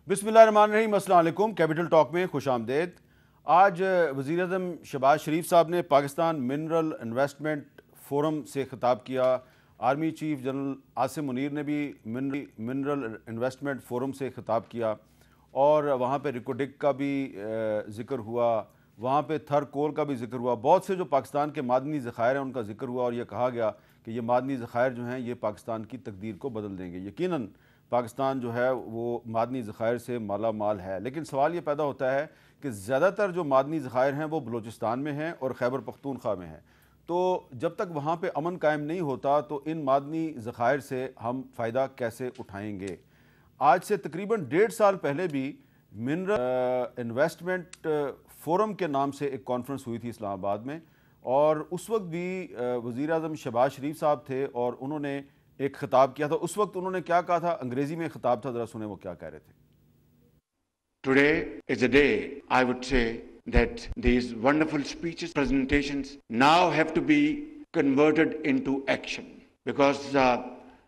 بسم اللہ الرحمن الرحیم۔ السلام علیکم۔ کیپٹل ٹاک میں خوش آمدید۔ آج وزیر اعظم شہباز شریف صاحب نے پاکستان منرل انویسٹمنٹ فورم سے خطاب کیا۔ Army chief general Asim Munir نے بھی منرل انویسٹمنٹ فورم سے خطاب کیا، اور وہاں پہ ریکوڈک کا بھی ذکر ہوا، وہاں پہ تھر کول کا بھی ذکر ہوا، بہت سے جو پاکستان کے معدنی ذخائر ہیں ان کا ذکر ہوا، اور یہ کہا گیا کہ یہ معدنی ذخائر جو ہیں یہ پاکستان کی تقدیر کو بدل دیں گے۔ یقیناً پاکستان جو ہے وہ معدنی ذخائر سے مالا مال ہے، لیکن سوال یہ پیدا ہوتا ہے کہ زیادہ تر جو معدنی ذخائر ہیں وہ بلوچستان میں ہیں اور خیبر پختونخوا میں ہیں، تو جب تک وہاں پہ امن قائم نہیں ہوتا تو ان معدنی ذخائر سے ہم فائدہ کیسے اٹھائیں گے؟ آج سے تقریباً 1.5 سال پہلے بھی منرل انویسٹمنٹ فورم کے نام سے ایک کانفرنس ہوئی تھی اسلام آباد میں، اور اس وقت بھی وزیر اعظم شہباز شریف صاحب تھے اور انہوں نے ایک خطاب کیا تھا۔ اس وقت انہوں نے کیا کہا تھا؟ انگریزی میں خطاب تھا، ذرا سنیں وہ کیا کہہ رہے تھے۔ Today is a day, I would say, that these wonderful speeches, presentations now have to be converted into action. Because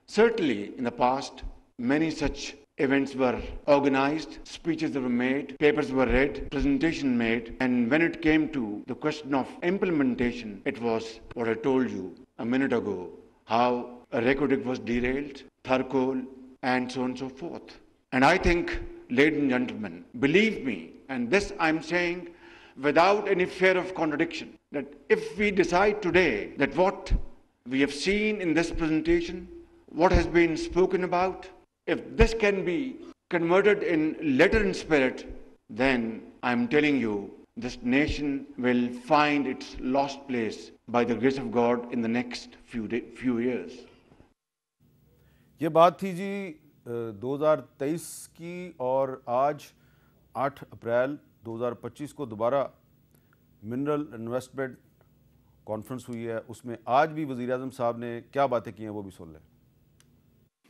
certainly in the past, many such events were organized, speeches were made, papers were read, presentation made, and when it came to the question of implementation, it was what I told you a minute ago, how a Reko was derailed, Tharkol, and so on and so forth. And I think, ladies and gentlemen, believe me, and this I'm saying without any fear of contradiction, that if we decide today that what we have seen in this presentation, what has been spoken about, if this can be converted in letter and spirit, then I'm telling you, this nation will find its lost place by the grace of God in the next few years. یہ بات تھی جی 2023 کی، اور آج 8 April 2025 کو دوبارہ mineral investment conference ہوئی ہے۔ اس میں آج بھی وزیر اعظم صاحب نے کیا باتیں کی ہیں وہ بھی سن لیں۔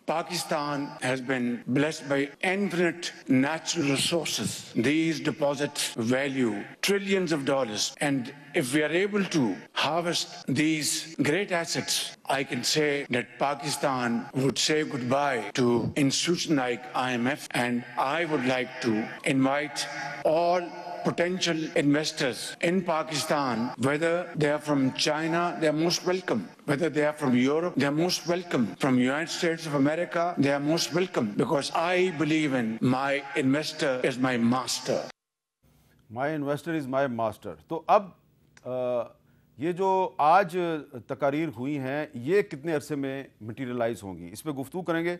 Pakistan has been blessed by infinite natural resources. These deposits value trillions of dollars. And if we are able to harvest these great assets, I can say that Pakistan would say goodbye to institutions like IMF. And I would like to invite all potential investors in Pakistan, whether they are from China, they are most welcome. Whether they are from Europe, they are most welcome. From United States of America, they are most welcome. Because I believe in my investor is my master. My investor is my master. تو اب یہ جو آج تقاریر ہوئی ہیں یہ کتنے عرصے میں مٹیریلائز ہوں گی، اس پہ گفتگو کریں گے۔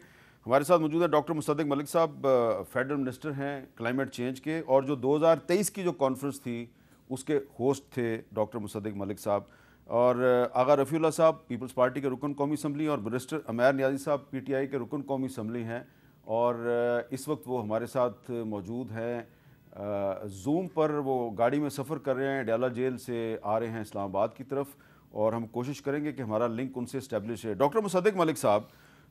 ہمارے ساتھ موجود ہے ڈاکٹر مصدق ملک صاحب، فیڈرل منسٹر ہیں کلائمیٹ چینج کے، اور جو 2023 کی جو کانفرنس تھی اس کے ہوسٹ تھے ڈاکٹر مصدق ملک صاحب، اور آغا رفیع اللہ صاحب پیپلز پارٹی کے رکن قومی اسمبلی، اور برسٹر عمیر نیازی صاحب پی ٹی آئی کے رکن قومی اسمبلی ہیں، اور اس وقت وہ ہمارے ساتھ موجود ہیں زوم پر۔ وہ گاڑی میں سفر کر رہے ہیں، ڈیالہ جیل سے آ رہے ہیں اسلام آباد کی طرف، اور ہم کوشش کریں گے کہ ہمارا لنک ان سے اسٹیبلش ہے۔ ڈاکٹر مصدق ملک صاحب،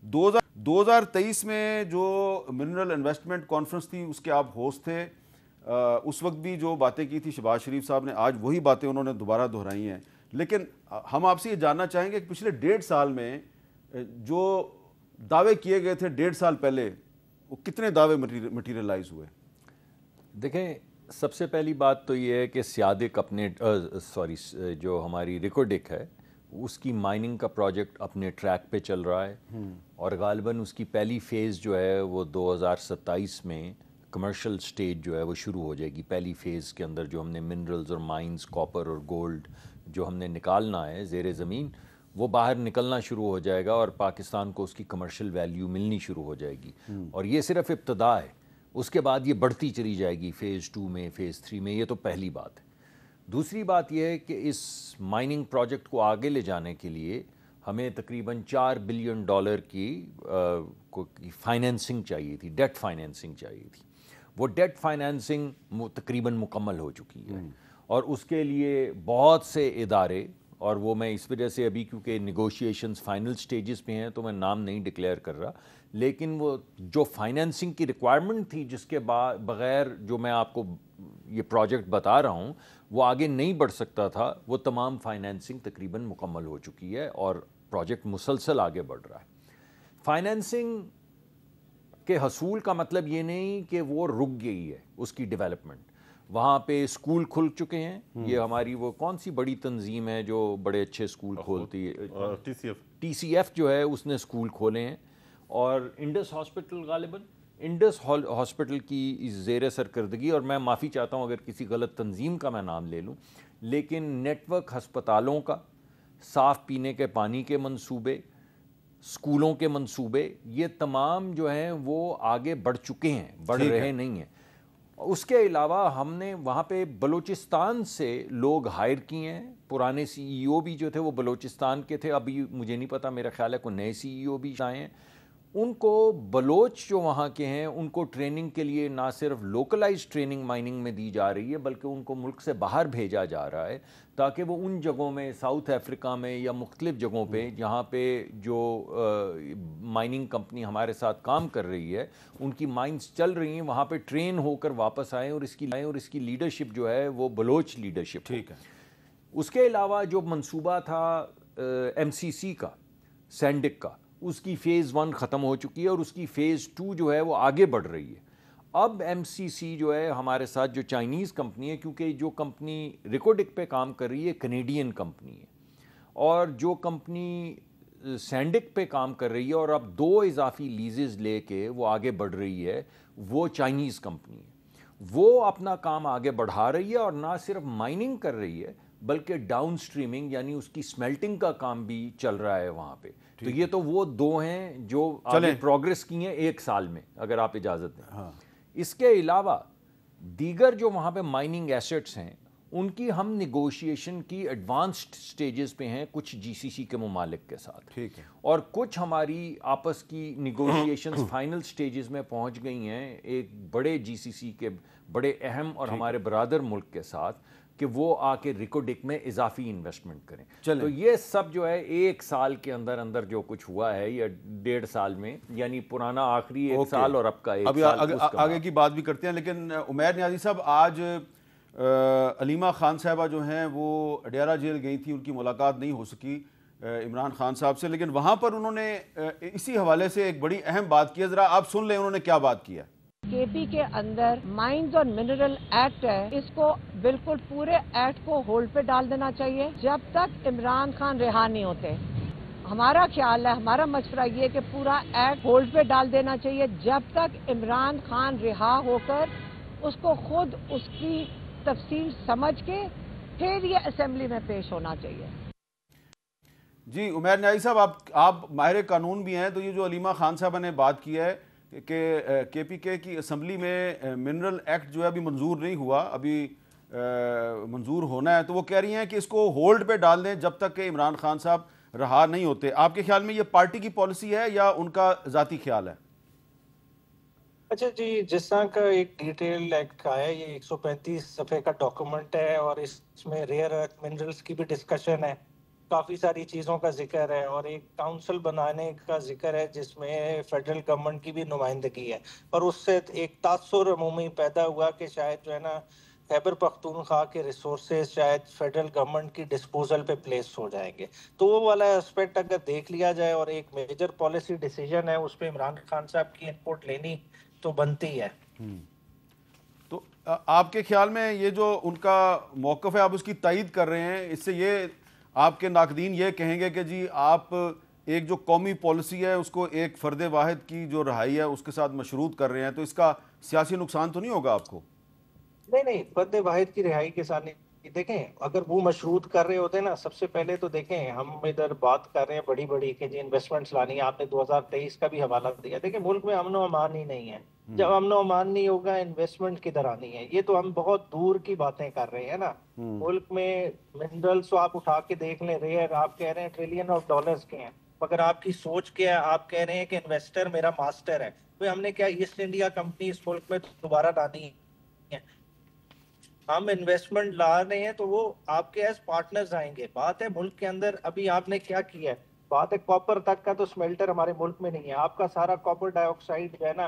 2023 میں جو منرل انویسٹمنٹ کانفرنس تھی اس کے آپ ہوسٹ تھے، اس وقت بھی جو باتیں کی تھی شہباز شریف صاحب نے، آج وہی باتیں انہوں نے دوبارہ دہرائی ہیں، لیکن ہم آپ سے یہ جاننا چاہیں گے کہ پچھلے 1.5 سال میں جو دعوے کیے گئے تھے 1.5 سال پہلے، وہ کتنے دعوے مٹیریلائز ہوئے؟ دیکھیں، سب سے پہلی بات تو یہ ہے کہ صادق اپنے جو ہماری ریکوڈک ہے اس کی مائننگ کا پروجیکٹ اپنے ٹریک پہ چل رہا ہے، اور غالباً اس کی پہلی فیز جو ہے وہ 2027 میں کمرشل سٹیج جو ہے وہ شروع ہو جائے گی۔ پہلی فیز کے اندر جو ہم نے منرلز اور مائنز، کاپر اور گولڈ جو ہم نے نکالنا ہے زیر زمین، وہ باہر نکلنا شروع ہو جائے گا، اور پاکستان کو اس کی کمرشل ویلیو ملنی شروع ہو جائے گی، اور یہ صرف ابتدا ہے۔ اس کے بعد یہ بڑھتی چلی جائے گی فیز 2 میں، فیز 3 میں، یہ تو پہلی بات ہے۔ دوسری بات یہ ہے کہ اس مائننگ پروجیکٹ کو آگے لے جانے کے لیے ہمیں تقریباً $4 بلین کی فائنینسنگ چاہیے تھی، ڈیٹ فائنینسنگ چاہیے تھی۔ وہ ڈیٹ فائنینسنگ تقریباً مکمل ہو چکی ہے، اور اس کے لیے بہت سے ادارے، اور وہ میں اس وجہ سے ابھی کیونکہ نیگوشیشنز فائنل سٹیجز پہ ہیں تو میں نام نہیں ڈکلیئر کر رہا، لیکن وہ جو فائنینسنگ کی ریکوائرمنٹ تھی جس کے بغیر جو میں آپ کو یہ پروجیکٹ بتا رہا ہوں وہ آگے نہیں بڑھ سکتا تھا، وہ تمام فائنینسنگ تقریباً مکمل ہو چکی ہے، اور پروجیکٹ مسلسل آگے بڑھ رہا ہے۔ فائنینسنگ کہ حصول کا مطلب یہ نہیں کہ وہ رک گئی ہے اس کی ڈیولپمنٹ. وہاں پہ اسکول کھل چکے ہیں. یہ ہماری وہ کون سی بڑی تنظیم ہے جو بڑے اچھے اسکول کھولتی ہے, ٹی سی ایف جو ہے, اس نے اسکول کھولے ہیں. اور انڈس ہاسپٹل, غالباً انڈس ہاسپٹل کی زیر سرکردگی, اور میں معافی چاہتا ہوں اگر کسی غلط تنظیم کا میں نام لے لوں, لیکن نیٹ ورک ہسپتالوں کا, صاف پینے کے پانی کے منصوبے, اسکولوں کے منصوبے, یہ تمام جو ہیں وہ آگے بڑھ چکے ہیں, بڑھ رہے نہیں ہیں. اس کے علاوہ ہم نے وہاں پہ بلوچستان سے لوگ ہائر کیے ہیں. پرانے سی ای او بھی جو تھے وہ بلوچستان کے تھے, ابھی مجھے نہیں پتا, میرا خیال ہے کوئی نئے سی ای او بھی آئے ہیں. ان کو بلوچ جو وہاں کے ہیں ان کو ٹریننگ کے لیے نہ صرف لوکلائز ٹریننگ مائننگ میں دی جا رہی ہے, بلکہ ان کو ملک سے باہر بھیجا جا رہا ہے تاکہ وہ ان جگہوں میں, ساؤتھ افریقہ میں یا مختلف جگہوں پہ جہاں پہ جو مائننگ کمپنی ہمارے ساتھ کام کر رہی ہے, ان کی مائنز چل رہی ہیں, وہاں پہ ٹرین ہو کر واپس آئیں, اور اس کی لیڈرشپ جو ہے وہ بلوچ لیڈرشپ. ٹھیک ہے. اس کے علاوہ جو منصوبہ تھا ایم سی سی کا, سینڈک کا, اس کی فیز 1 ختم ہو چکی ہے اور اس کی فیز 2 جو ہے وہ آگے بڑھ رہی ہے. اب ایم سی سی جو ہے ہمارے ساتھ جو چائنیز کمپنی ہے, کیونکہ جو کمپنی ریکوڈک پہ کام کر رہی ہے کینیڈین کمپنی ہے, اور جو کمپنی سینڈک پہ کام کر رہی ہے اور اب 2 اضافی لیزز لے کے وہ آگے بڑھ رہی ہے, وہ چائنیز کمپنی ہے. وہ اپنا کام آگے بڑھا رہی ہے, اور نہ صرف مائننگ کر رہی ہے بلکہ ڈاؤن سٹریمنگ یعنی اس کی سمیلٹنگ کا کام بھی چل رہا ہے وہاں پہ. تو یہ تو وہ 2 ہیں جو آگے پروگریس کی ہیں 1 سال میں, اگر آپ اجازت دیں. اس کے علاوہ دیگر جو وہاں پہ مائننگ ایسٹس ہیں ان کی ہم نیگوشیشن کی ایڈوانسڈ سٹیجز پہ ہیں کچھ جی سی سی کے ممالک کے ساتھ. ٹھیک ہے. اور کچھ ہماری آپس کی نیگوشیشنز فائنل سٹیجز میں پہنچ گئی ہیں ایک بڑے جی سی سی کے بڑے اہم اور ہمارے برادر ملک کے ساتھ, کہ وہ آ کے ریکوڈک میں اضافی انویسٹمنٹ کریں. تو یہ سب جو ہے 1 سال کے اندر اندر جو کچھ ہوا ہے, یا 1.5 سال میں, یعنی پرانا آخری 1 سال اور اب کا 1 سال. آگے کی بات بھی کرتے ہیں, لیکن عمیر نیازی صاحب, آج علیمہ خان صاحبہ جو ہیں وہ اڈیارہ جیل گئی تھیں, ان کی ملاقات نہیں ہو سکی عمران خان صاحب سے, لیکن وہاں پر انہوں نے اسی حوالے سے ایک بڑی اہم بات کی ہے. ذرا آپ سن لیں انہوں نے کیا بات کی ہے. کے پی کے اندر مائنز اور منرل ایکٹ ہے, اس کو بالکل پورے ایکٹ کو ہولڈ پہ ڈال دینا چاہیے جب تک عمران خان رہا نہیں ہوتے. ہمارا خیال ہے, ہمارا مشورہ یہ کہ پورا ایکٹ ہولڈ پہ ڈال دینا چاہیے جب تک عمران خان رہا ہو کر اس کو خود اس کی تفصیل سمجھ کے پھر یہ اسمبلی میں پیش ہونا چاہیے. جی عمیر نیازی صاحب, آپ ماہر قانون بھی ہیں, تو یہ جو علیمہ خان صاحبہ نے بات کی ہے کہ کے پی کے کی اسمبلی میں منرل ایکٹ جو ہے ابھی منظور نہیں ہوا, ابھی منظور ہونا ہے, تو وہ کہہ رہی ہیں کہ اس کو ہولڈ پہ ڈال دیں جب تک کہ عمران خان صاحب رہا نہیں ہوتے. آپ کے خیال میں یہ پارٹی کی پالیسی ہے یا ان کا ذاتی خیال ہے؟ اچھا جی, جس طرح کا ایک ڈیٹیل ایکٹ کا ہے, یہ 135 صفحے کا ڈاکومنٹ ہے, اور اس میں ریئر ارتھ منرلز کی بھی ڈسکشن ہے, کافی ساری چیزوں کا ذکر ہے, اور ایک کاؤنسل بنانے کا ذکر ہے جس میں فیڈرل گورنمنٹ کی بھی نمائندگی ہے. اور اس سے ایک تاثر عمومی پیدا ہوا کہ شاید جو ہے نا خیبر پختونخوا کے ریسورسز شاید فیڈرل گورنمنٹ کی ڈسپوزل پہ پلیس ہو جائیں گے. تو وہ والا اسپیکٹ اگر دیکھ لیا جائے اور ایک میجر پالیسی ڈیسیجن ہے, اس پہ عمران خان صاحب کی انپوٹ لینی تو بنتی ہے. تو آپ کے خیال میں یہ جو ان کا موقف ہے, آپ اس کی تائید کر رہے ہیں, اس سے یہ آپ کے ناقدین یہ کہیں گے کہ جی آپ ایک جو قومی پالیسی ہے اس کو ایک فرد واحد کی جو رہائی ہے اس کے ساتھ مشروط کر رہے ہیں, تو اس کا سیاسی نقصان تو نہیں ہوگا آپ کو؟ نہیں, فرد واحد کی رہائی کے ساتھ نہیں. دیکھیں, اگر وہ مشروط کر رہے ہوتے نا, سب سے پہلے تو دیکھیں ہم ادھر بات کر رہے ہیں بڑی بڑی کہ جی انویسٹمنٹس لانی ہے, آپ نے 2023 کا بھی حوالہ دیا. دیکھیں ملک میں امن و امان ہی نہیں ہے, جب امن و امان نہیں ہوگا انویسٹمنٹ کدھر آنی ہے؟ یہ تو ہم بہت دور کی باتیں کر رہے ہیں نا. ملک میں منرلس تو آپ اٹھا کے دیکھ لیں, ریئر آپ کہہ رہے ہیں ٹریلین آف ڈالرز کے ہیں, مگر آپ کی سوچ کیا ہے؟ آپ کہہ رہے ہیں کہ انویسٹر میرا ماسٹر ہے. تو ہم نے کیا ایسٹ انڈیا کمپنی اس ملک میں دوبارہ لانی ہے؟ ہم انویسٹمنٹ لا رہے ہیں تو وہ آپ کے ایز پارٹنرز آئیں گے. بات ہے ملک کے اندر ابھی آپ نے کیا کیا ہے, بات ہے کاپر تک کا تو سمیلٹر ہمارے ملک میں نہیں ہے. آپ کا سارا کاپر ڈائی آکسائڈ جو ہے نا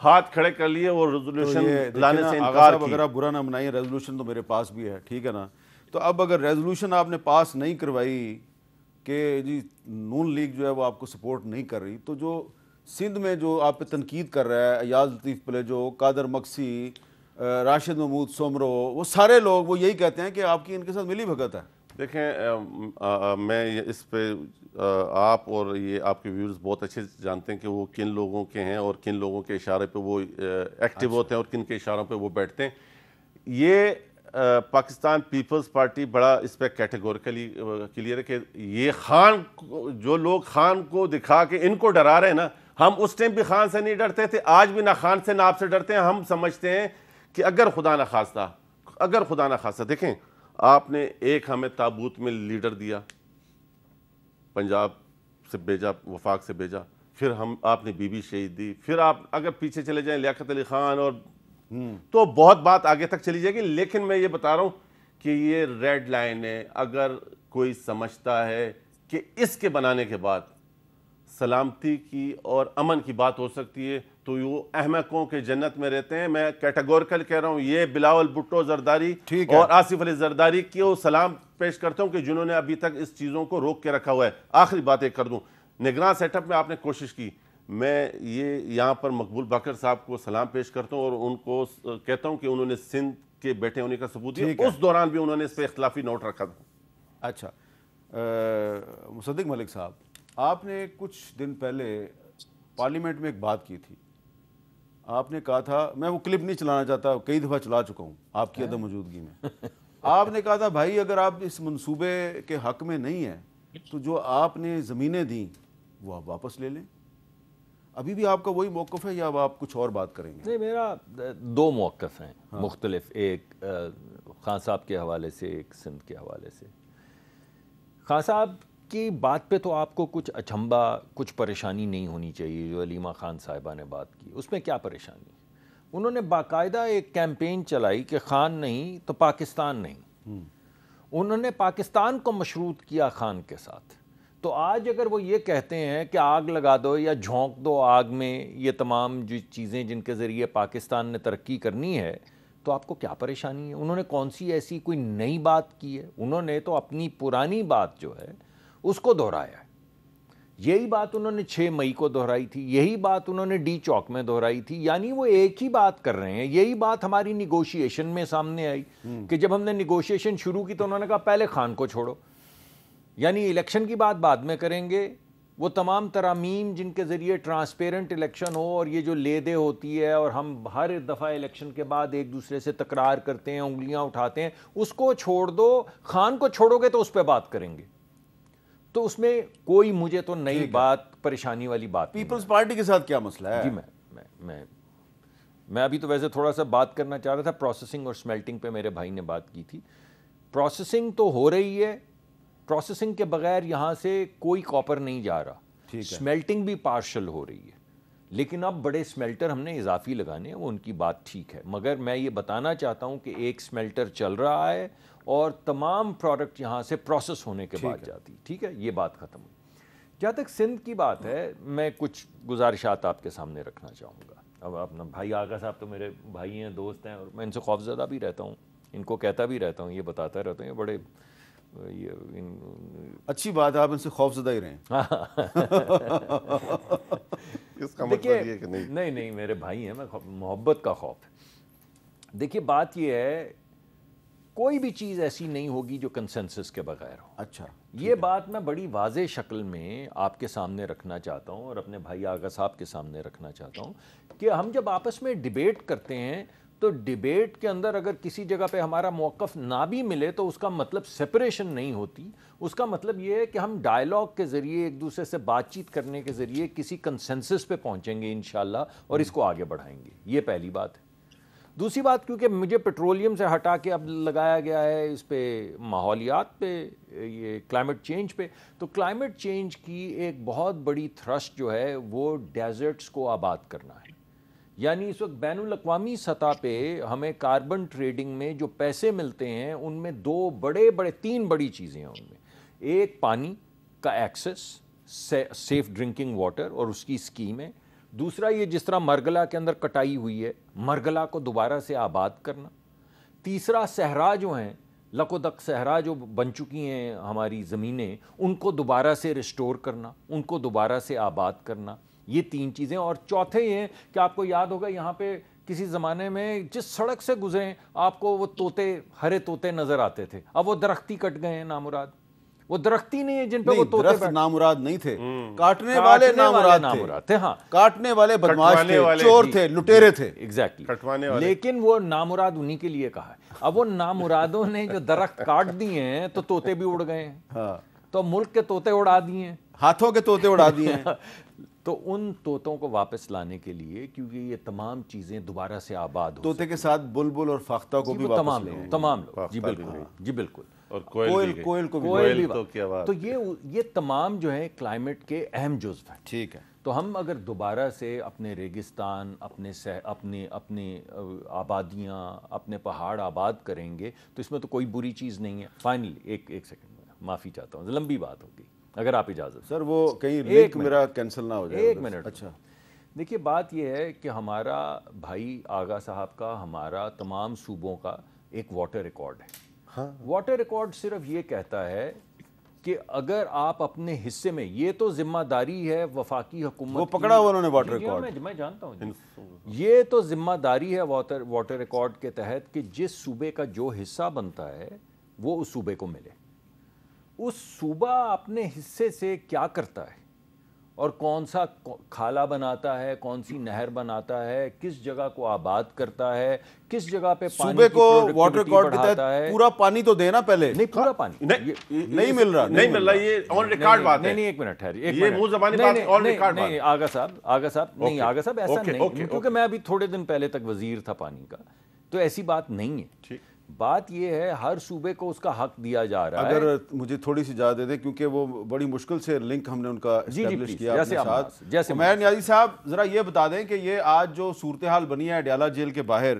ہاتھ کھڑے کر لیے اور ریزولوشن لانے سے انکار کی. اگر آپ برا نہ منائیں، ریزولوشن تو میرے پاس بھی ہے، ٹھیک ہے نا. تو اب اگر ریزولوشن آپ نے پاس نہیں کروائی کہ جی نون لیگ جو ہے وہ آپ کو سپورٹ نہیں کر رہی، تو جو سندھ میں جو آپ پہ تنقید کر رہا ہے، ایاز لطیف پلیجو، قادر مکسی، راشد محمود سومرو، وہ سارے لوگ وہ یہی کہتے ہیں کہ آپ کی ان کے ساتھ ملی بھگت ہے. دیکھیں میں اس پہ آپ اور یہ آپ کے ویورز بہت اچھے جانتے ہیں کہ وہ کن لوگوں کے ہیں اور کن لوگوں کے اشارے پہ وہ ایکٹیو ہوتے ہیں اور کن کے اشاروں پہ وہ بیٹھتے ہیں. یہ پاکستان پیپلز پارٹی بڑا اس پہ کیٹیگوریکلی کلیئر ہے کہ یہ خان، جو لوگ خان کو دکھا کے ان کو ڈرا رہے ہیں نا، ہم اس ٹائم بھی خان سے نہیں ڈرتے تھے، آج بھی نہ خان سے نہ آپ سے ڈرتے ہیں. ہم سمجھتے ہیں کہ اگر خدا نہ خواستہ دیکھیں آپ نے ایک ہمیں تابوت میں لیڈر دیا، پنجاب سے بھیجا، وفاق سے بھیجا، پھر آپ نے بی بی شہید دی، پھر آپ اگر پیچھے چلے جائیں لیاقت علی خان، اور تو بہت بات آگے تک چلی جائے گی. لیکن میں یہ بتا رہا ہوں کہ یہ ریڈ لائن ہے. اگر کوئی سمجھتا ہے کہ اس کے بنانے کے بعد سلامتی کی اور امن کی بات ہو سکتی ہے تو وہ احمقوں کے جنت میں رہتے ہیں. میں کیٹیگوریکل کہہ رہا ہوں، یہ بلاول بھٹو زرداری اور آصف علی زرداری کو سلام پیش کرتا ہوں کہ جنہوں نے ابھی تک اس چیزوں کو روک کے رکھا ہوا ہے. آخری بات ایک کر دوں، نگراں سیٹ اپ میں آپ نے کوشش کی، میں یہ یہاں پر مقبول باقر صاحب کو سلام پیش کرتا ہوں اور ان کو کہتا ہوں کہ انہوں نے سندھ کے بیٹے ہونے کا ثبوت دیا. اس دوران بھی انہوں نے اس پہ اختلافی نوٹ رکھا تھا. اچھا مصدق ملک صاحب، آپ نے کچھ دن پہلے پارلیمنٹ میں ایک بات کی تھی. آپ نے کہا تھا، میں وہ کلپ نہیں چلانا چاہتا، کئی دفعہ چلا چکا ہوں آپ کی عدم موجودگی میں. آپ نے کہا تھا بھائی اگر آپ اس منصوبے کے حق میں نہیں ہیں تو جو آپ نے زمینیں دیں وہ آپ واپس لے لیں. ابھی بھی آپ کا وہی موقف ہے یا اب آپ کچھ اور بات کریں گے؟ نہیں، میرا دو موقف ہیں مختلف، ایک خان صاحب کے حوالے سے، ایک سندھ کے حوالے سے. خان صاحب کی بات پہ تو آپ کو کچھ اچھمبا، کچھ پریشانی نہیں ہونی چاہیے. جو علیمہ خان صاحبہ نے بات کی اس میں کیا پریشانی؟ انہوں نے باقاعدہ ایک کیمپین چلائی کہ خان نہیں تو پاکستان نہیں. انہوں نے پاکستان کو مشروط کیا خان کے ساتھ. تو آج اگر وہ یہ کہتے ہیں کہ آگ لگا دو یا جھونک دو آگ میں یہ تمام جو چیزیں جن کے ذریعے پاکستان نے ترقی کرنی ہے، تو آپ کو کیا پریشانی ہے؟ انہوں نے کون سی ایسی کوئی نئی بات کی ہے؟ انہوں نے تو اپنی پرانی بات جو ہے اس کو دہرایا ہے. یہی بات انہوں نے 6 مئی کو دہرائی تھی، یہی بات انہوں نے ڈی چوک میں دہرائی تھی. یعنی وہ ایک ہی بات کر رہے ہیں. یہی بات ہماری نیگوشیشن میں سامنے آئی کہ جب ہم نے نیگوشیشن شروع کی تو انہوں نے کہا پہلے خان کو چھوڑو. یعنی الیکشن کی بات بعد میں کریں گے، وہ تمام ترامیم جن کے ذریعے ٹرانسپیرنٹ الیکشن ہو اور یہ جو لے دے ہوتی ہے اور ہم ہر دفعہ الیکشن کے بعد ایک دوسرے سے تکرار کرتے ہیں، انگلیاں اٹھاتے ہیں، اس کو چھوڑ دو. خان کو چھوڑو گے تو اس پہ بات کریں گے. تو اس میں کوئی مجھے تو نئی بات، پریشانی والی بات. پیپلز پارٹی کے ساتھ کیا مسئلہ ہے؟ جی میں ابھی تو ویسے تھوڑا سا بات کرنا چاہ رہا تھا پروسیسنگ اور سمیلٹنگ پہ. میرے بھائی نے بات کی تھی. پروسیسنگ تو ہو رہی ہے، پروسیسنگ کے بغیر یہاں سے کوئی کاپر نہیں جا رہا. سمیلٹنگ بھی پارشل ہو رہی ہے، لیکن اب بڑے سمیلٹر ہم نے اضافی لگانے ہیں، وہ ان کی بات ٹھیک ہے. مگر میں یہ بتانا چاہتا ہوں کہ ایک سمیلٹر چل رہا ہے اور تمام پروڈکٹ یہاں سے پروسیس ہونے کے بعد جاتی. ٹھیک ہے، یہ بات ختم ہوئی. جہاں تک سندھ کی بات ہے، میں کچھ گزارشات آپ کے سامنے رکھنا چاہوں گا. اب اپنا بھائی آغا صاحب تو میرے بھائی ہیں، دوست ہیں، اور میں ان سے خوفزدہ بھی رہتا ہوں، ان کو کہتا بھی رہتا ہوں، یہ بتاتا رہتا ہوں. یہ بڑے اچھی بات ہے، آپ ان سے خوف زدہ ہی رہیں. دیکھیے نہیں میرے بھائی ہیں، میں محبت کا خوف. دیکھیے بات یہ ہے، کوئی بھی چیز ایسی نہیں ہوگی جو کنسنسس کے بغیر ہو. اچھا، یہ بات میں بڑی واضح شکل میں آپ کے سامنے رکھنا چاہتا ہوں اور اپنے بھائی آغا صاحب کے سامنے رکھنا چاہتا ہوں کہ ہم جب آپس میں ڈیبیٹ کرتے ہیں تو ڈیبیٹ کے اندر اگر کسی جگہ پہ ہمارا موقف نہ بھی ملے تو اس کا مطلب سپریشن نہیں ہوتی. اس کا مطلب یہ ہے کہ ہم ڈائلاگ کے ذریعے ایک دوسرے سے بات چیت کرنے کے ذریعے کسی کنسنسس پہ پہنچیں گے انشاءاللہ اور اس کو آگے بڑھائیں گے. یہ پہلی بات ہے. دوسری بات، کیونکہ مجھے پیٹرولیم سے ہٹا کے اب لگایا گیا ہے اس پہ ماحولیات پہ، یہ کلائمیٹ چینج پہ، تو کلائمیٹ چینج کی ایک بہت بڑی تھرسٹ جو ہے وہ ڈیزرٹس کو آباد کرنا ہے. یعنی اس وقت بین الاقوامی سطح پہ ہمیں کاربن ٹریڈنگ میں جو پیسے ملتے ہیں ان میں تین بڑی چیزیں ہیں. ان میں ایک پانی کا ایکسس، سیف ڈرنکنگ واٹر اور اس کی اسکیم ہے. دوسرا یہ جس طرح مرگلا کے اندر کٹائی ہوئی ہے، مرگلا کو دوبارہ سے آباد کرنا۔ تیسرا صحرا جو ہیں، لقودق صحرا جو بن چکی ہیں ہماری زمینیں، ان کو دوبارہ سے ریسٹور کرنا، ان کو دوبارہ سے آباد کرنا، یہ 3 چیزیں۔ اور چوتھے یہ ہیں کہ آپ کو یاد ہوگا یہاں پہ کسی زمانے میں جس سڑک سے گزریں آپ کو وہ طوطے، ہرے طوطے نظر آتے تھے، اب وہ درختی کٹ گئے ہیں نامراد، وہ درختی نہیں ہے جن پہ وہ طوطے درخت نامراد نہیں تھے، کاٹنے والے نامراد تھے، ہاں، کاٹنے والے بدماش تھے، چور تھے، لٹیرے تھے، ایگزیکٹلی، لیکن وہ نامراد انہی کے لیے کہا ہے۔ اب وہ نامرادوں نے جو درخت کاٹ دیے ہیں تو طوطے بھی اڑ گئے ہیں، تو ملک کے طوطے اڑا دیے ہیں، ہاتھوں کے طوطے اڑا دیے ہیں۔ تو ان طوطوں کو واپس لانے کے لیے، کیونکہ یہ تمام چیزیں دوبارہ سے آباد ہو، طوطے کے ساتھ بلبل اور فاختہ کو بھی واپس لیں، تمام لوگ، جی بالکل، جی بالکل، اور کوئل کو بھی، تو یہ تمام جو ہیں کلائمیٹ کے اہم جزو ہیں۔ ٹھیک ہے، تو ہم اگر دوبارہ سے اپنے ریگستان، اپنے آبادیاں، اپنے پہاڑ آباد کریں گے تو اس میں تو کوئی بری چیز نہیں ہے۔ فائنلی ایک سیکنڈ میں معافی چاہتا ہوں، لمبی بات ہوگی، اگر آپ اجازت سر وہ کہیں لنک میرا کینسل نہ ہو جائے۔ ایک منٹ، اچھا دیکھیے بات یہ ہے کہ ہمارا بھائی آغا صاحب کا، ہمارا تمام صوبوں کا ایک واٹر ریکارڈ ہے۔ واٹر ریکارڈ صرف یہ کہتا ہے کہ اگر آپ اپنے حصے میں، یہ تو ذمہ داری ہے وفاقی حکومت، وہ پکڑا ہوا انہوں نے واٹر ریکارڈ، میں جانتا ہوں، یہ تو ذمہ داری ہے واٹر ریکارڈ کے تحت کہ جس صوبے کا جو حصہ بنتا ہے وہ اس صوبے کو ملے۔ اس صوبہ اپنے حصے سے کیا کرتا ہے اور کون سا کھالا بناتا ہے، کون سی نہر بناتا ہے، کس جگہ کو آباد کرتا ہے، کس جگہ پہ صوبے کو واٹر ریکارڈ کے تحت پورا پانی تو دینا پہلے، نہیں پورا پانی نہیں مل رہا، یہ آن ریکارڈ بات ہے، نہیں ایک منٹ ٹھہریے، یہ منہ زبانی بات آن ریکارڈ بات ہے۔ آغا صاحب ایسا نہیں، کیونکہ میں ابھی تھوڑے دن پہلے تک وزیر تھا پانی کا، تو ایسی بات نہیں ہے۔ بات یہ ہے ہر صوبے کو اس کا حق دیا جا رہا ہے۔ اگر مجھے تھوڑی سی اجازت دے دیں، کیونکہ وہ بڑی مشکل سے لنک ہم نے ان کا اسٹیبلش کیا اپنے ساتھ۔ عمیر نیازی صاحب ذرا یہ بتا دیں کہ یہ آج جو صورتحال بنی ہے اڈیالہ جیل کے باہر،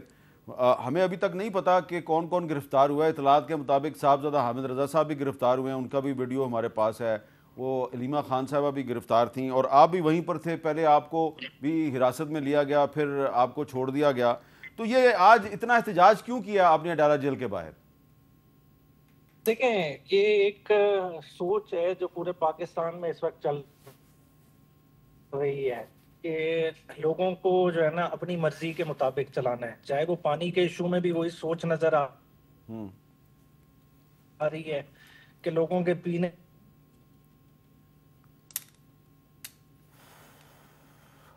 ہمیں ابھی تک نہیں پتا کہ کون کون گرفتار ہوا ہے۔ اطلاعات کے مطابق صاحبزادہ حامد رضا صاحب بھی گرفتار ہوئے ہیں، ان کا بھی ویڈیو ہمارے پاس ہے، وہ علیمہ خان صاحبہ بھی گرفتار تھیں، اور آپ بھی وہیں پر تھے، پہلے آپ کو بھی حراست میں لیا گیا، پھر آپ کو چھوڑ دیا گیا۔ تو یہ آج اتنا احتجاج کیوں کیا آپ نے اڈیالہ جیل کے باہر؟ دیکھیں یہ ایک سوچ ہے جو پورے پاکستان میں اس وقت چل رہی ہے کہ لوگوں کو جو ہے نا اپنی مرضی کے مطابق چلانا ہے، چاہے وہ پانی کے ایشو میں بھی وہی سوچ نظر آ رہی ہے کہ لوگوں کے پینے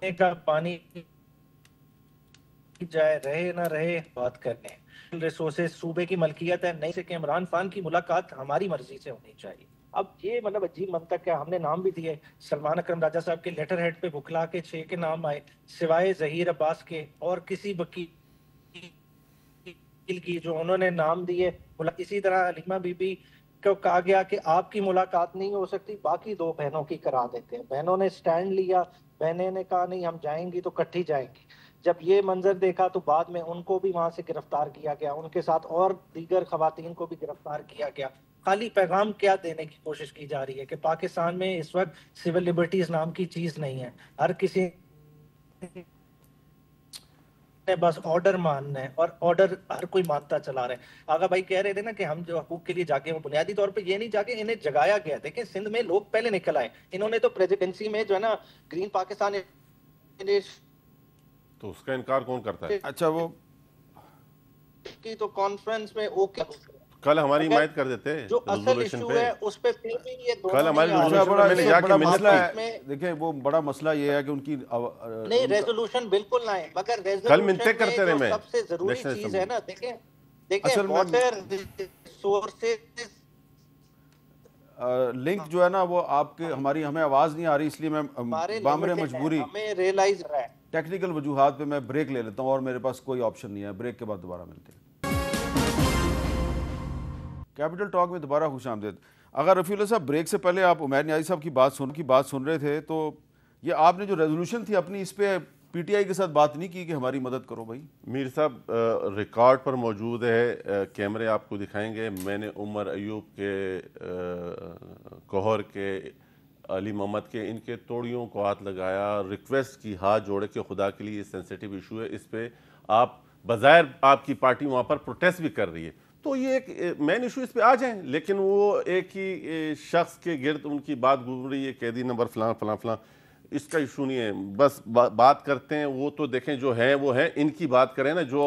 کا پانی جائے، رہے نہ رہے، بات کرنے ریسورسز صوبے کی ملکیت ہے، نہیں سے کہ عمران خان کی ملاقات ہماری مرضی سے ہونی چاہیے۔ اب یہ مطلب عجیب منطق ہے، ہم نے نام بھی دیے، سلمان اکرم راجہ صاحب کے لیٹر ہیڈ پہ بکھلا کے 6 کے نام آئے، سوائے ظہیر عباس کے اور کسی وکیل کی جو انہوں نے نام دیے۔ اسی طرح علیمہ بی بی کو کہا گیا کہ آپ کی ملاقات نہیں ہو سکتی، باقی 2 بہنوں کی کرا دیتے ہیں۔ بہنوں نے سٹینڈ لیا، بہنیں نے کہا نہیں ہم جائیں گی تو کٹھی جائیں گی۔ جب یہ منظر دیکھا تو بعد میں ان کو بھی وہاں سے گرفتار کیا گیا، ان کے ساتھ اور دیگر خواتین کو بھی گرفتار کیا گیا۔ خالی پیغام کیا دینے کی کوشش کی جا رہی ہے کہ پاکستان میں اس وقت سول لبرٹیز نام کی چیز نہیں ہے، ہر کسی نے بس آرڈر ماننا ہے، اور آرڈر ہر کوئی مانتا چلا رہا ہے۔ آغا بھائی کہہ رہے تھے نا کہ ہم جو حقوق کے لیے جاگے ہیں، بنیادی طور پہ یہ نہیں جاگے، انہیں جگایا گیا۔ دیکھیں سندھ میں لوگ پہلے نکل آئے، انہوں نے تو پریزیڈنسی میں جو ہے نا گرین پاکستان تو اس کا انکار کون کرتا ہے؟ اچھا وہ کی تو کانفرنس میں اوکے، کل ہماری حمایت کر دیتے جو اصل ایشو ہے اس پہ پھر بھی یہ دونوں کل ہماری بڑا مسئلہ ہے۔ دیکھیں وہ بڑا مسئلہ یہ ہے کہ ان کی نہیں ریزولوشن بالکل نہ ہے، مگر کل منطق کرتے رہے، میں سب سے ضروری چیز ہے نا، دیکھیں واٹر ریسورسز لنک جو ہے نا وہ آپ کے ہمیں آواز نہیں آ رہی، اس لیے میں بامر مجبوری ہمیں ریئلائز رہا ہے، ٹیکنیکل وجوہات پہ میں بریک لے لیتا ہوں، اور میرے پاس کوئی آپشن نہیں ہے، بریک کے بعد دوبارہ ملتے ہیں۔ کیپٹل ٹاک میں دوبارہ خوش آمدید۔ اگر رفیع اللہ صاحب بریک سے پہلے آپ عمیر نیازی صاحب کی بات سن رہے تھے، تو یہ آپ نے جو ریزولوشن تھی اپنی، اس پہ پی ٹی آئی کے ساتھ بات نہیں کی کہ ہماری مدد کرو بھائی؟ میر صاحب ریکارڈ پر موجود ہے، کیمرے آپ کو دکھائیں گے، میں نے عمر ایوب کے کوہر کے علی محمد کے ان کے توڑیوں کو ہاتھ لگایا, ریکویسٹ کی ہاتھ جوڑے کہ خدا کے لیے یہ سینسیٹیو ایشو ہے, اس پہ آپ بظاہر آپ کی پارٹی وہاں پر پروٹیسٹ بھی کر رہی ہے, تو یہ ایک مین ایشو اس پہ آ جائیں. لیکن وہ ایک ہی شخص کے گرد ان کی بات گھوم رہی ہے, قیدی نمبر فلاں فلاں فلاں, اس کا ایشو نہیں ہے. بس بات کرتے ہیں وہ تو دیکھیں جو ہیں وہ ہیں, ان کی بات کریں نا جو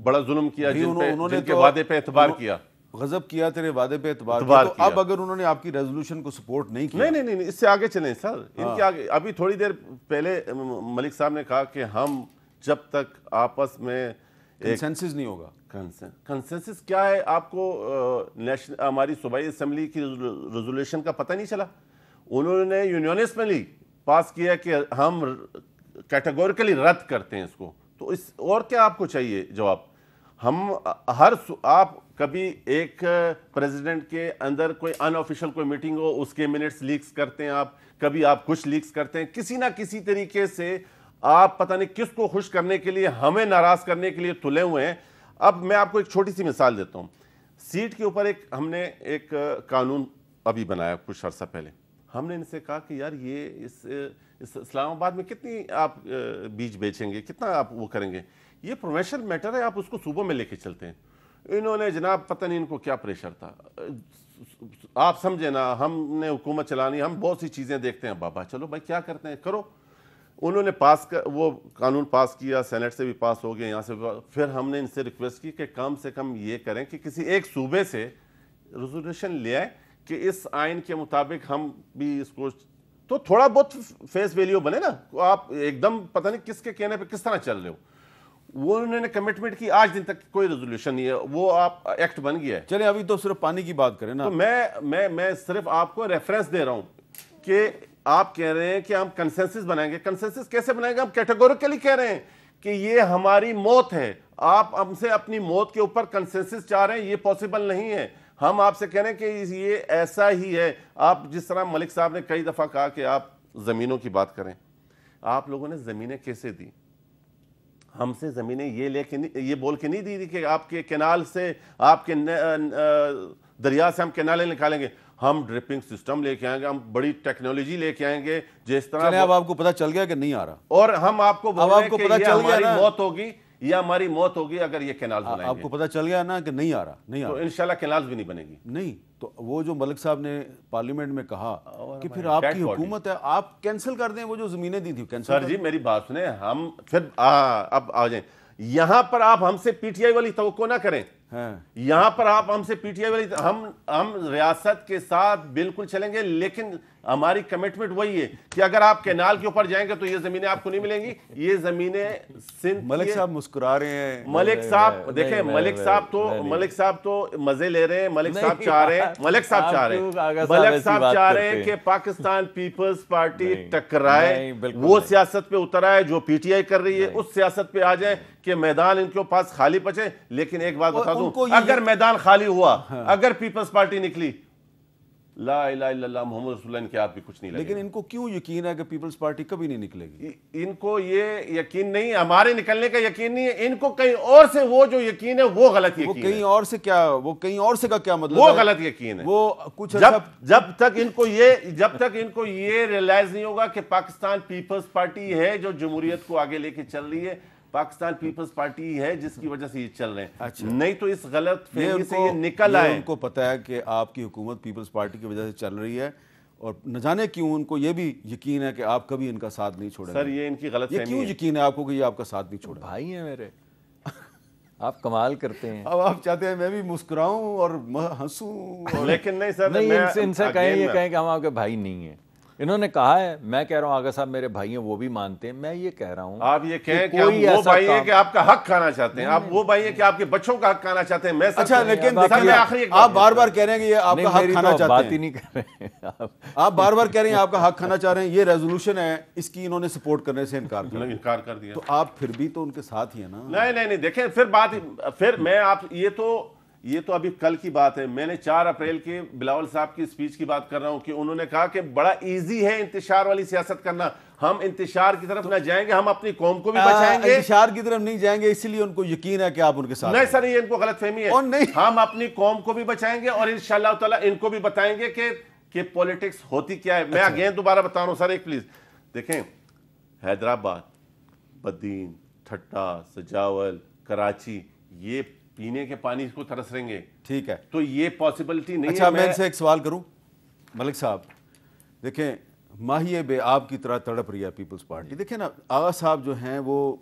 بڑا ظلم کیا, جن کے وعدے پہ اعتبار کیا, غضب کیا, تیرے وعدے پہ اعتبار کیا. تو اب اگر انہوں نے آپ کی ریزولوشن کو سپورٹ نہیں کیا, نہیں, اس سے آگے چلیں سر. ان کے آگے ابھی تھوڑی دیر پہلے ملک صاحب نے کہا کہ ہم جب تک آپس میں کنسنسس نہیں ہوگا. کنسنسس کیا ہے؟ آپ کو ہماری صوبائی اسمبلی کی ریزولوشن کا پتہ نہیں چلا؟ انہوں نے یونینسٹلی پاس کیا کہ ہم کیٹیگوریکلی رد کرتے ہیں اس کو. تو اس اور کیا آپ کو چاہیے جواب؟ ہم آپ کبھی ایک پریزیڈنٹ کے اندر کوئی ان آفیشیل کوئی میٹنگ ہو, اس کے منٹس لیکس کرتے ہیں آپ, کبھی آپ کچھ لیکس کرتے ہیں, کسی نہ کسی طریقے سے آپ پتہ نہیں کس کو خوش کرنے کے لیے, ہمیں ناراض کرنے کے لیے تلے ہوئے ہیں. اب میں آپ کو ایک چھوٹی سی مثال دیتا ہوں. سیٹ کے اوپر ہم نے ایک قانون ابھی بنایا کچھ عرصہ پہلے. ہم نے ان سے کہا کہ یار یہ اس اسلام آباد میں کتنی آپ بیج بیچیں گے, کتنا آپ وہ کریں گے, یہ پروفیشنل میٹر ہے, آپ اس کو صوبوں میں لے کے چلتے ہیں. انہوں نے جناب پتہ نہیں ان کو کیا پریشر تھا, آپ سمجھے نا, ہم نے حکومت چلانی, ہم بہت سی چیزیں دیکھتے ہیں, بابا چلو بھائی کیا کرتے ہیں کرو. انہوں نے وہ قانون پاس کیا, سینٹ سے بھی پاس ہو گیا, یہاں سے بھی. پھر ہم نے ان سے ریکویسٹ کی کہ کم سے کم یہ کریں کہ کسی ایک صوبے سے ریزولوشن لے آئیں کہ اس آئین کے مطابق ہم بھی اس کو, تو تھوڑا بہت فیس ویلیو بنے نا. آپ ایک دم پتہ نہیں کس کے کہنے پہ کس طرح چل رہے ہو. وہ انہوں نے کمٹمنٹ کی, آج دن تک کوئی ریزولوشن نہیں ہے, وہ آپ ایکٹ بن گیا ہے. چلیں ابھی تو صرف پانی کی بات کریں نا. تو میں صرف آپ کو ریفرنس دے رہا ہوں کہ آپ کہہ رہے ہیں کہ ہم کنسنسس بنائیں گے. کنسنسس کیسے بنائیں گے؟ ہم کیٹیگوریکلی کہہ رہے ہیں کہ یہ ہماری موت ہے. آپ ہم سے اپنی موت کے اوپر کنسنسس چاہ رہے ہیں, یہ پاسبل نہیں ہے. ہم آپ سے کہہ رہے ہیں کہ یہ ایسا ہی ہے. آپ جس طرح ملک صاحب نے کئی دفعہ کہا کہ آپ زمینوں کی بات کریں, آپ لوگوں نے زمینیں کیسے دی؟ ہم سے زمینیں یہ بول کے نہیں دی کہ آپ کے کینال سے, آپ کے دریا سے ہم کینالیں نکالیں گے. ہم ڈرپنگ سسٹم لے کے آئیں گے, ہم بڑی ٹیکنالوجی لے کے آئیں گے, جس طرح. اب آپ کو پتہ چل گیا کہ نہیں آ رہا, اور ہم آپ کو بول رہے ہیں کہ یہ ہماری موت ہوگی, یہ ہماری موت ہوگی اگر یہ کینال بنائیں گے. آپ کو پتہ چل گیا نا کہ نہیں آ رہا, تو انشاءاللہ کینال بھی نہیں بنے گی. نہیں تو وہ جو ملک صاحب نے پارلیمنٹ میں کہا کہ پھر آپ کی حکومت ہے, آپ کینسل کر دیں وہ جو زمینیں دی تھی. سر جی میری بات سنیں, ہم پھر اب آ جائیں. یہاں پر آپ ہم سے پی ٹی آئی والی توقع نہ کریں. یہاں پر آپ ہم سے پی ٹی آئی والی, ہم ریاست کے ساتھ بالکل چلیں گے, لیکن ہماری کمٹمنٹ وہی ہے کہ اگر آپ کینال کے اوپر جائیں گے تو یہ زمینیں آپ کو نہیں ملیں گی. یہ زمینیں سندھ. ملک صاحب مسکرا رہے ہیں. ملک صاحب دیکھیں, ملک صاحب تو مزے لے رہے ہیں. ملک صاحب چاہ رہے ہیں کہ پاکستان پیپلز پارٹی ٹکرائے, وہ سیاست پہ اتر آئے جو پی ٹی آئی کر رہی ہے, اس سیاست پہ آ جائے کہ میدان ان کے پاس خالی بچے. لیکن ایک بات بتا دوں, اگر میدان خالی ہوا, اگر پیپلز پارٹی نکلی, لا الہ الا اللہ محمد رسول اللہ, ان کے ہاتھ بھی کچھ نہیں لگے. لیکن ان کو کیوں یقین ہے کہ پیپلز پارٹی کبھی نہیں نکلے گی؟ ان کو یہ یقین نہیں, ہمارے نکلنے کا یقین نہیں ہے. ان کو کہیں اور سے وہ جو یقین ہے وہ غلط یقین ہے. کہیں اور سے کیا, وہ کہیں اور سے کا کیا مطلب؟ وہ غلط یقین ہے. وہ کچھ جب تک ان کو یہ ریلائز نہیں ہوگا کہ پاکستان پیپلز پارٹی ہے جو جمہوریت کو آگے لے کے چل رہی ہے, پاکستان پیپلز پارٹی ہے جس کی وجہ سے یہ چل رہے ہیں. نہیں تو اس غلط فہمی سے یہ نکل آئے. ان کو پتہ ہے کہ آپ کی حکومت پیپلز پارٹی کی وجہ سے چل رہی ہے, اور نہ جانے کیوں ان کو یہ بھی یقین ہے کہ آپ کبھی ان کا ساتھ نہیں چھوڑیں گے. سر یہ ان کی غلط فہمی ہے. کیوں یقین ہے آپ کو کہ یہ آپ کا ساتھ نہیں چھوڑے؟ بھائی ہیں میرے, آپ کمال کرتے ہیں. اب آپ چاہتے ہیں میں بھی مسکراؤں اور ہنسوں, لیکن نہیں سر, ان سے کہیں کہ ہم آپ کے بھائی نہیں ہیں. انہوں نے کہا ہے, میں کہہ رہا ہوں آغا صاحب میرے بھائی ہیں, وہ بھی مانتے ہیں. میں یہ کہہ رہا ہوں آپ یہ کہیں کہ وہ بھائی ہیں کہ آپ کا حق کھانا چاہتے ہیں, آپ وہ بھائی ہیں کہ آپ کے بچوں کا حق کھانا چاہتے ہیں. میں اچھا, لیکن آپ بار بار کہہ رہے ہیں کہ یہ آپ کا حق کھانا چاہتے ہیں. بات ہی نہیں کر رہے ہیں آپ بار بار کہہ رہے ہیں آپ کا حق کھانا چاہ رہے ہیں. یہ ریزولوشن ہے, اس کی انہوں نے سپورٹ کرنے سے انکار کر دیا. تو آپ پھر بھی تو ان کے ساتھ ہی ہیں نا. نہیں دیکھیں, پھر میں آپ یہ تو ابھی کل کی بات ہے. میں نے 4 اپریل کے بلاول صاحب کی سپیچ کی بات کر رہا ہوں کہ انہوں نے کہا کہ بڑا ایزی ہے انتشار والی سیاست کرنا, ہم انتشار کی طرف نہ جائیں گے, ہم اپنی قوم کو بھی بچائیں گے. انتشار کی طرف نہیں جائیں گے, اسی لیے ان کو یقین ہے کہ آپ ان کے ساتھ. نہیں سر, یہ ان کو غلط فہمی ہے. ہم اپنی قوم کو بھی بچائیں گے اور انشاءاللہ تعالی ان کو بھی بتائیں گے کہ کہ پولیٹکس ہوتی کیا ہے. میں اگین دوبارہ بتا رہا ہوں سر, ایک پلیز دیکھیں, حیدرآباد, بدین, ٹھٹا, سجاول, کراچی, یہ پینے کے پانی کو ترس رہیں گے. ٹھیک ہے, تو یہ پاسبلٹی نہیں ہے. اچھا میں ان سے ایک سوال کروں ملک صاحب, دیکھیں ماہی بے آب کی طرح تڑپ رہی ہے پیپلز پارٹی. دیکھیں نا, آغا صاحب جو ہیں وہ